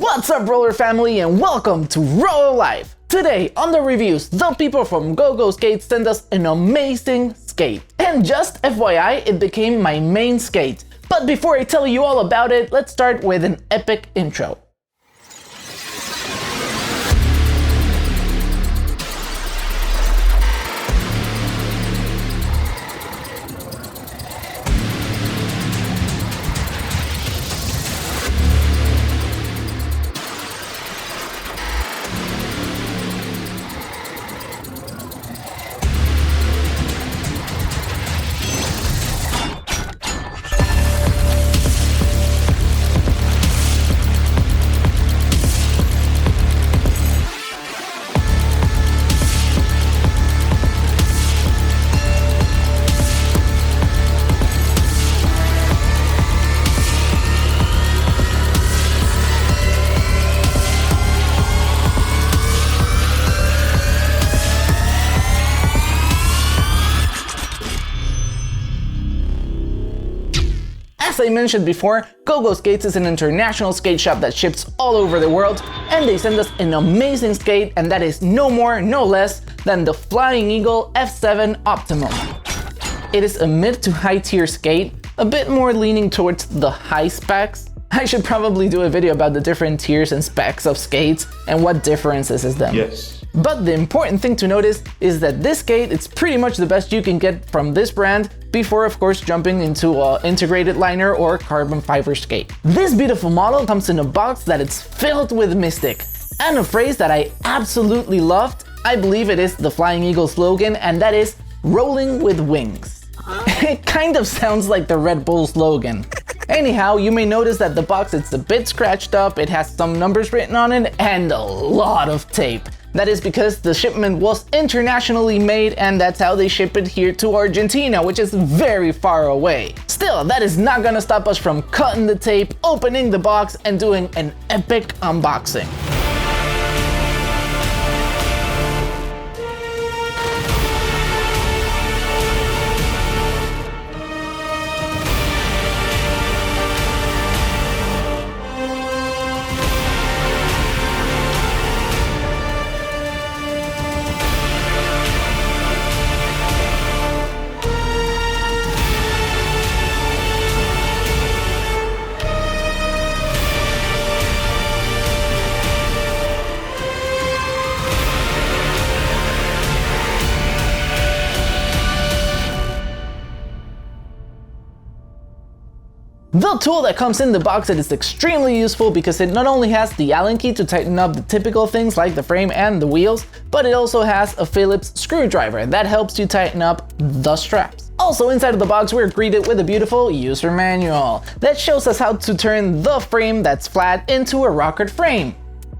What's up, roller family, and welcome to RollerLife. Today on the reviews, the people from GOGOSKATE sent us an amazing skate. And just FYI, it became my main skate. But before I tell you all about it, let's start with an epic intro. As I mentioned before, GOGOSKATE is an international skate shop that ships all over the world, and they send us an amazing skate, and that is no more, no less than the Flying Eagle F7 Optimum. It is a mid to high tier skate, a bit more leaning towards the high specs. I should probably do a video about the different tiers and specs of skates and what differences is them. Yes. But the important thing to notice is that this skate is pretty much the best you can get from this brand before, of course, jumping into an integrated liner or carbon fiber skate. This beautiful model comes in a box that is filled with mystic. And a phrase that I absolutely loved, I believe it is the Flying Eagle slogan, and that is rolling with wings. It kind of sounds like the Red Bull slogan. Anyhow, you may notice that the box is a bit scratched up, it has some numbers written on it, and a lot of tape. That is because the shipment was internationally made, and that's how they ship it here to Argentina, which is very far away. Still, that is not gonna stop us from cutting the tape, opening the box, and doing an epic unboxing. The tool that comes in the box, it is extremely useful because it not only has the Allen key to tighten up the typical things like the frame and the wheels, but it also has a Phillips screwdriver that helps you tighten up the straps. Also inside of the box, we're greeted with a beautiful user manual that shows us how to turn the frame that's flat into a rocket frame.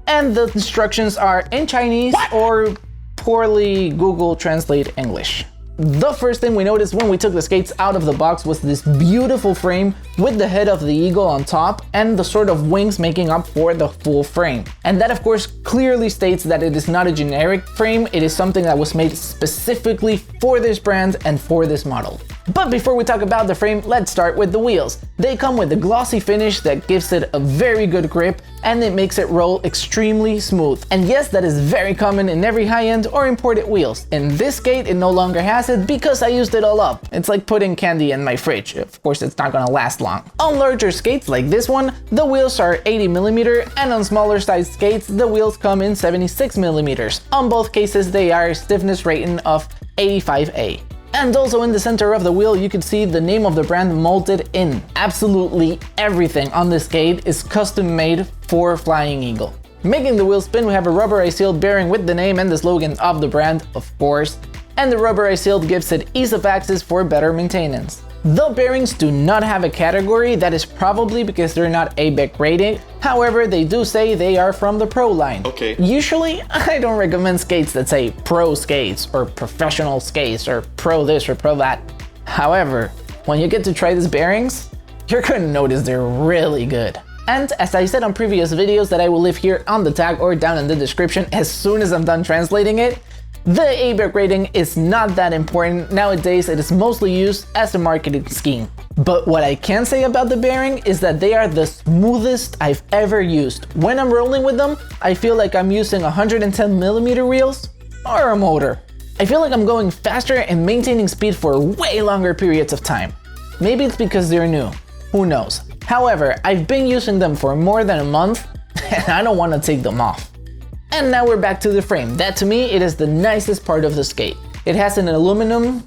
And the instructions are in Chinese or poorly Google Translate English. The first thing we noticed when we took the skates out of the box was this beautiful frame with the head of the eagle on top and the sort of wings making up for the full frame. And that of course clearly states that it is not a generic frame, it is something that was made specifically for this brand and for this model. But before we talk about the frame, let's start with the wheels. They come with a glossy finish that gives it a very good grip, and it makes it roll extremely smooth. And yes, that is very common in every high-end or imported wheels. In this skate, it no longer has it because I used it all up. It's like putting candy in my fridge. Of course, it's not gonna last long. On larger skates like this one, the wheels are 80mm, and on smaller size skates, the wheels come in 76mm. On both cases, they are a stiffness rating of 85A. And also in the center of the wheel, you can see the name of the brand molded in. Absolutely everything on this skate is custom made for Flying Eagle. Making the wheel spin, we have a rubberized sealed bearing with the name and the slogan of the brand, of course. And the rubberized sealed gives it ease of access for better maintenance. The bearings do not have a category, that is probably because they're not ABEC rated. However, they do say they are from the Pro line. Okay. Usually, I don't recommend skates that say Pro skates or professional skates or Pro this or Pro that. However, when you get to try these bearings, you're gonna notice they're really good. And as I said on previous videos that I will leave here on the tag or down in the description as soon as I'm done translating it, The ABAC rating is not that important. Nowadays, it is mostly used as a marketing scheme. But what I can say about the bearing is that they are the smoothest I've ever used. When I'm rolling with them, I feel like I'm using 110mm reels or a motor. I feel like I'm going faster and maintaining speed for way longer periods of time. Maybe it's because they're new, who knows. However, I've been using them for more than a month and I don't want to take them off. And now we're back to the frame. That to me, it is the nicest part of the skate. It has an aluminum,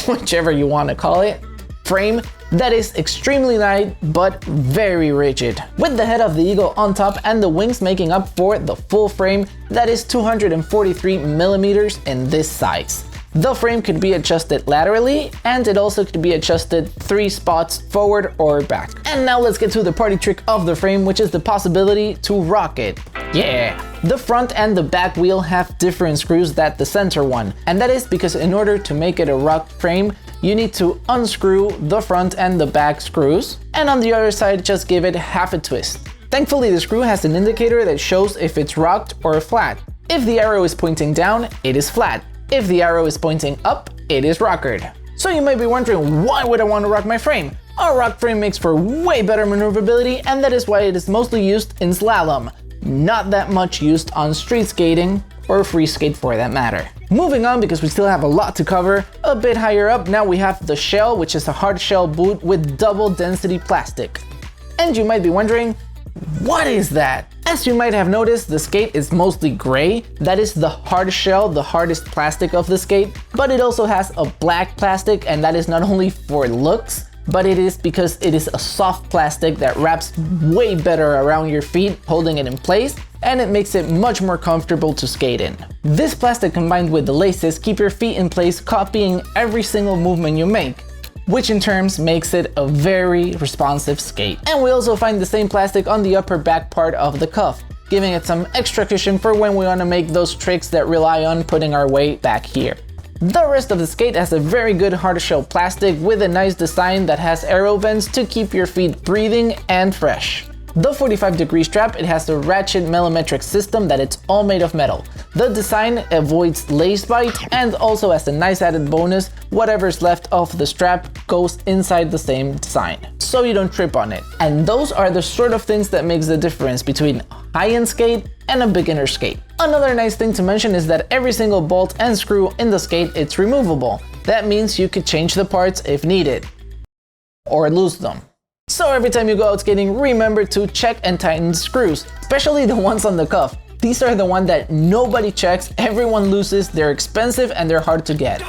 whichever you want to call it, frame that is extremely light but very rigid, with the head of the eagle on top and the wings making up for the full frame that is 243mm in this size. The frame could be adjusted laterally, and it also could be adjusted 3 spots forward or back. And now let's get to the party trick of the frame, which is the possibility to rock it. Yeah! The front and the back wheel have different screws than the center one, and that is because in order to make it a rocked frame, you need to unscrew the front and the back screws, and on the other side just give it half a twist. Thankfully, the screw has an indicator that shows if it's rocked or flat. If the arrow is pointing down, it is flat. If the arrow is pointing up, it is rockered. So you might be wondering, why would I want to rock my frame? A rock frame makes for way better maneuverability, and that is why it is mostly used in slalom. Not that much used on street skating, or free skate for that matter. Moving on, because we still have a lot to cover, a bit higher up now we have the shell, which is a hard shell boot with double density plastic. And you might be wondering, what is that? As you might have noticed, the skate is mostly gray. That is the hard shell, the hardest plastic of the skate, but it also has a black plastic, and that is not only for looks, but it is because it is a soft plastic that wraps way better around your feet, holding it in place, and it makes it much more comfortable to skate in. This plastic combined with the laces keep your feet in place, copying every single movement you make, which in turn makes it a very responsive skate. And we also find the same plastic on the upper back part of the cuff, giving it some extra cushion for when we want to make those tricks that rely on putting our weight back here. The rest of the skate has a very good hard shell plastic with a nice design that has arrow vents to keep your feet breathing and fresh. The 45-degree strap, it has a ratchet millimetric system that it's all made of metal. The design avoids lace bite, and also as a nice added bonus, whatever's left of the strap goes inside the same design, so you don't trip on it. And those are the sort of things that makes the difference between a high-end skate and a beginner skate. Another nice thing to mention is that every single bolt and screw in the skate, it's removable. That means you could change the parts if needed, or lose them. So every time you go out skating, remember to check and tighten the screws, especially the ones on the cuff. These are the ones that nobody checks, everyone loses, they're expensive and they're hard to get.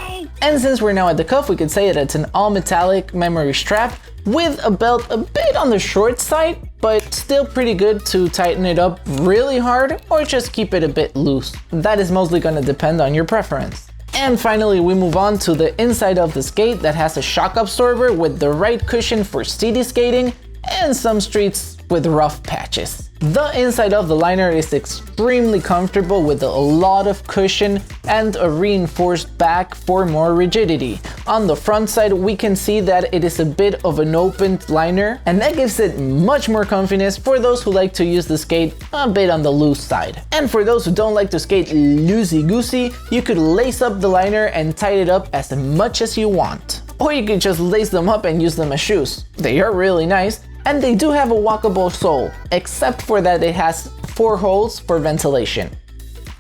And since we're now at the cuff, we could say that it's an all metallic memory strap with a belt a bit on the short side, but still pretty good to tighten it up really hard or just keep it a bit loose. That is mostly gonna depend on your preference. And finally, we move on to the inside of the skate that has a shock absorber with the right cushion for city skating and some streets with rough patches. The inside of the liner is extremely comfortable with a lot of cushion and a reinforced back for more rigidity. On the front side, we can see that it is a bit of an opened liner, and that gives it much more comfiness for those who like to use the skate a bit on the loose side. And for those who don't like to skate loosey-goosey, you could lace up the liner and tie it up as much as you want. Or you could just lace them up and use them as shoes. They are really nice. And they do have a walkable sole, except for that it has 4 holes for ventilation.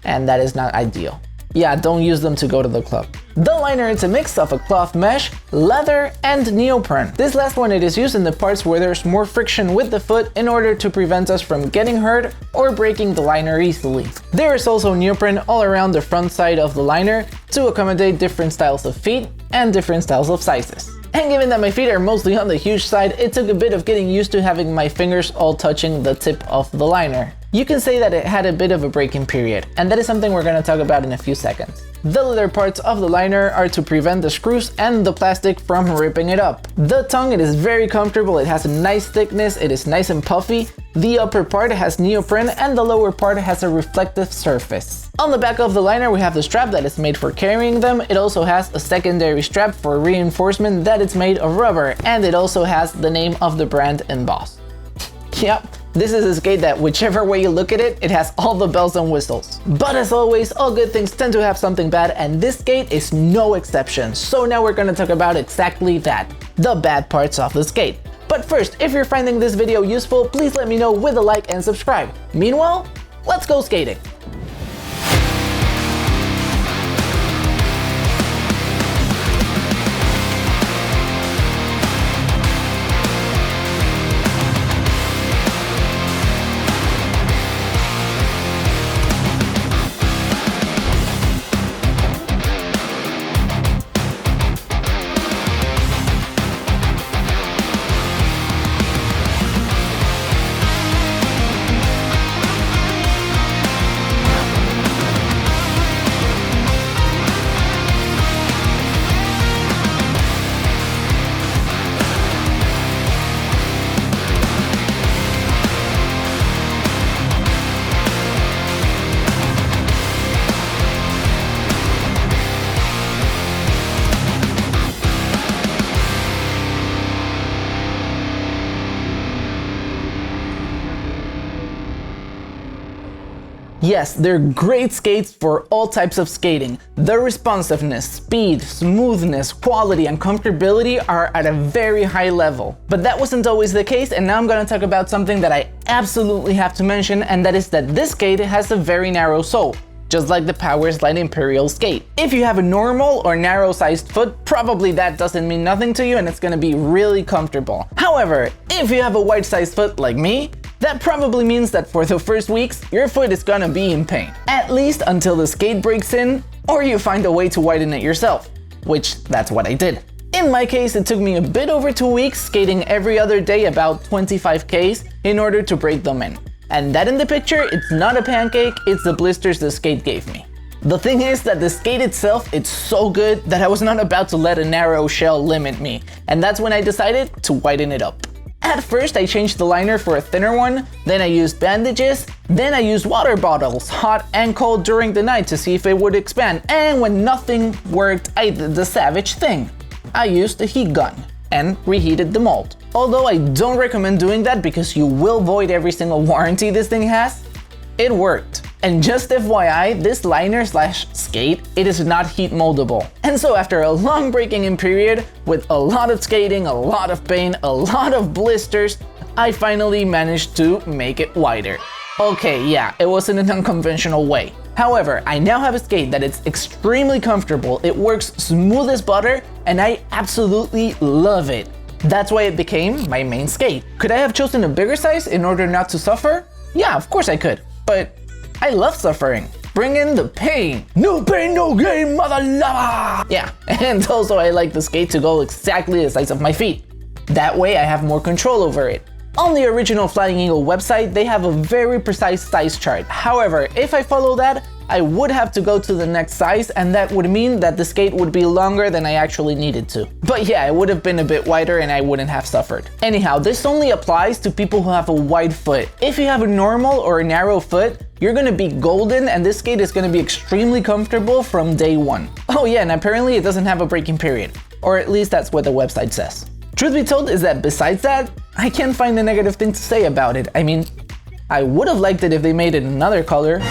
And that is not ideal. Yeah, don't use them to go to the club. The liner is a mix of a cloth mesh, leather, and neoprene. This last one, it is used in the parts where there's more friction with the foot in order to prevent us from getting hurt or breaking the liner easily. There is also neoprene all around the front side of the liner to accommodate different styles of feet and different styles of sizes. And given that my feet are mostly on the huge side, it took a bit of getting used to having my fingers all touching the tip of the liner. You can say that it had a bit of a break-in period, and that is something we're going to talk about in a few seconds. The leather parts of the liner are to prevent the screws and the plastic from ripping it up. The tongue, it is very comfortable, it has a nice thickness, it is nice and puffy. The upper part has neoprene and the lower part has a reflective surface. On the back of the liner we have the strap that is made for carrying them. It also has a secondary strap for reinforcement that is made of rubber, and it also has the name of the brand embossed. Yep, This is a skate that whichever way you look at it, it has all the bells and whistles. But as always, all good things tend to have something bad, and this skate is no exception. So now we're gonna talk about exactly that, the bad parts of the skate. But first, if you're finding this video useful, please let me know with a like and subscribe. Meanwhile, let's go skating. Yes, they're great skates for all types of skating. Their responsiveness, speed, smoothness, quality, and comfortability are at a very high level. But that wasn't always the case, and now I'm gonna talk about something that I absolutely have to mention, and that is that this skate has a very narrow sole, just like the Power Slide Imperial skate. If you have a normal or narrow sized foot, probably that doesn't mean nothing to you and it's gonna be really comfortable. However, if you have a wide sized foot like me, that probably means that for the first weeks, your foot is gonna be in pain. At least until the skate breaks in, or you find a way to widen it yourself, which that's what I did. In my case, it took me a bit over 2 weeks, skating every other day about 25 Ks in order to break them in. And that in the picture, it's not a pancake, it's the blisters the skate gave me. The thing is that the skate itself, it's so good that I was not about to let a narrow shell limit me, and that's when I decided to widen it up. At first, I changed the liner for a thinner one, then I used bandages, then I used water bottles, hot and cold during the night to see if it would expand, and when nothing worked, I did the savage thing. I used a heat gun and reheated the mold. Although I don't recommend doing that because you will void every single warranty this thing has, it worked. And just FYI, this liner/skate, it is not heat moldable. And so after a long breaking in period, with a lot of skating, a lot of pain, a lot of blisters, I finally managed to make it wider. Okay, yeah, it wasn't an unconventional way. However, I now have a skate that is extremely comfortable, it works smooth as butter, and I absolutely love it. That's why it became my main skate. Could I have chosen a bigger size in order not to suffer? Yeah, of course I could, but I love suffering. Bring in the pain. No pain, no gain, mother lover. Yeah, and also I like the skate to go exactly the size of my feet. That way I have more control over it. On the original Flying Eagle website, they have a very precise size chart. However, if I follow that, I would have to go to the next size, and that would mean that the skate would be longer than I actually needed to. But yeah, it would have been a bit wider and I wouldn't have suffered. Anyhow, this only applies to people who have a wide foot. If you have a normal or a narrow foot, you're gonna be golden, and this skate is gonna be extremely comfortable from day one. Oh yeah, and apparently it doesn't have a breaking period. Or at least that's what the website says. Truth be told is that besides that, I can't find a negative thing to say about it. I mean, I would have liked it if they made it another color.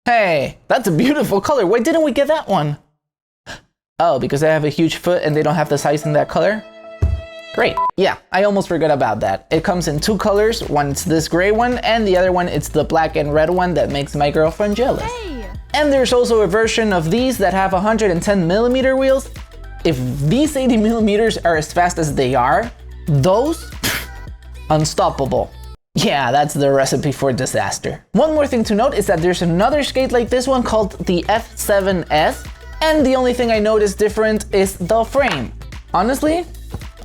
Hey, that's a beautiful color. Why didn't we get that one? Oh, because I have a huge foot and they don't have the size in that color? Great. Yeah, I almost forgot about that. It comes in 2 colors. One's this gray one, and the other one it's the black and red one that makes my girlfriend jealous. Hey. And there's also a version of these that have 110mm wheels. If these 80mm are as fast as they are, those, unstoppable. Yeah, that's the recipe for disaster. One more thing to note is that there's another skate like this one called the F7S, and the only thing I noticed different is the frame. Honestly,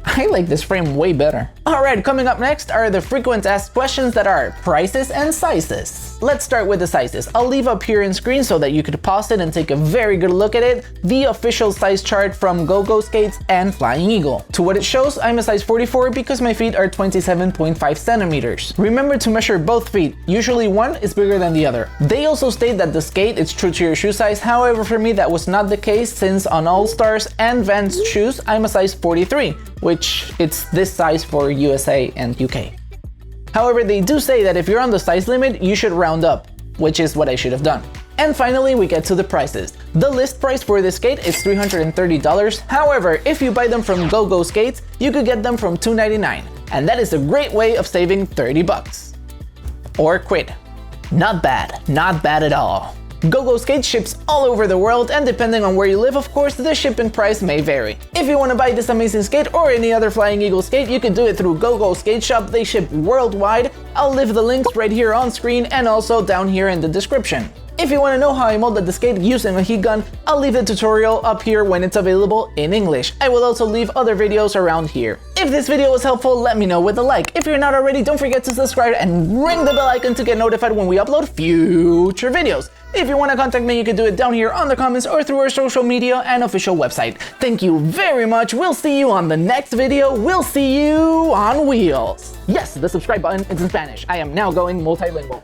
I like this frame way better. Alright, coming up next are the frequent asked questions that are prices and sizes. Let's start with the sizes. I'll leave up here in screen so that you could pause it and take a very good look at it, the official size chart from GOGOSKATE and Flying Eagle. To what it shows, I'm a size 44 because my feet are 27.5 centimeters. Remember to measure both feet, usually one is bigger than the other. They also state that the skate is true to your shoe size, however for me that was not the case since on All Stars and Vans shoes I'm a size 43, which it's this size for USA and UK. However, they do say that if you're on the size limit, you should round up, which is what I should have done. And finally, we get to the prices. The list price for this skate is $330. However, if you buy them from GOGOSKATE, you could get them from $299. And that is a great way of saving 30 bucks. Or quid. Not bad at all. GOGOSKATE ships all over the world, and depending on where you live, of course, the shipping price may vary. If you want to buy this amazing skate or any other Flying Eagle skate, you can do it through GOGOSKATE shop. They ship worldwide. I'll leave the links right here on screen and also down here in the description. If you want to know how I molded the skate using a heat gun, I'll leave the tutorial up here when it's available in English. I will also leave other videos around here. If this video was helpful, let me know with a like. If you're not already, don't forget to subscribe and ring the bell icon to get notified when we upload future videos. If you want to contact me, you can do it down here on the comments or through our social media and official website. Thank you very much. We'll see you on the next video. We'll see you on wheels. Yes, the subscribe button is in Spanish. I am now going multilingual.